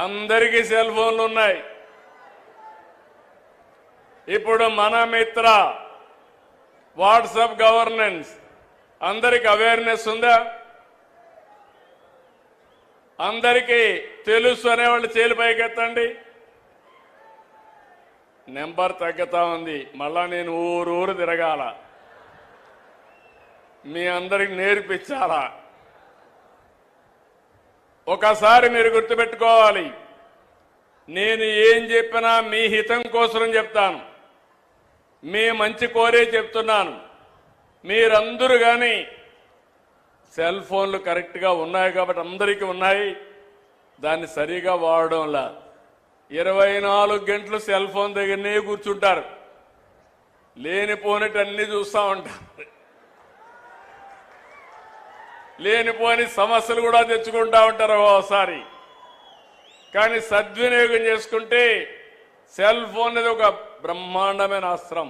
అందరికీ సెల్ ఫోన్లు ఉన్నాయి. ఇప్పుడు మన మిత్ర వాట్సాప్ గవర్నెన్స్ అందరికి అవేర్నెస్ ఉందా? అందరికీ తెలుసు అనేవాళ్ళు చేలు పైకెత్తండి. నెంబర్ తగ్గుతా ఉంది. మళ్ళా నేను ఊరు తిరగాల, మీ అందరికి నేర్పించాలా. ఒకసారి మీరు గుర్తుపెట్టుకోవాలి, నేను ఏం చెప్పినా మీ హితం కోసం చెప్తాను, మీ మంచి కోరే చెప్తున్నాను. మీరందరూ కానీ సెల్ ఫోన్లు కరెక్ట్గా ఉన్నాయి కాబట్టి అందరికీ ఉన్నాయి, దాన్ని సరిగా వాడడంలా 24 గంటలు సెల్ ఫోన్ దగ్గరనే కూర్చుంటారు, లేనిపోనిటి అన్ని చూస్తూ ఉంటారు, లేనిపోని సమస్యలు కూడా తెచ్చుకుంటా ఉంటారు ఒకసారి. కానీ సద్వినియోగం చేసుకుంటే సెల్ ఫోన్ అనేది ఒక బ్రహ్మాండమైన అస్త్రం.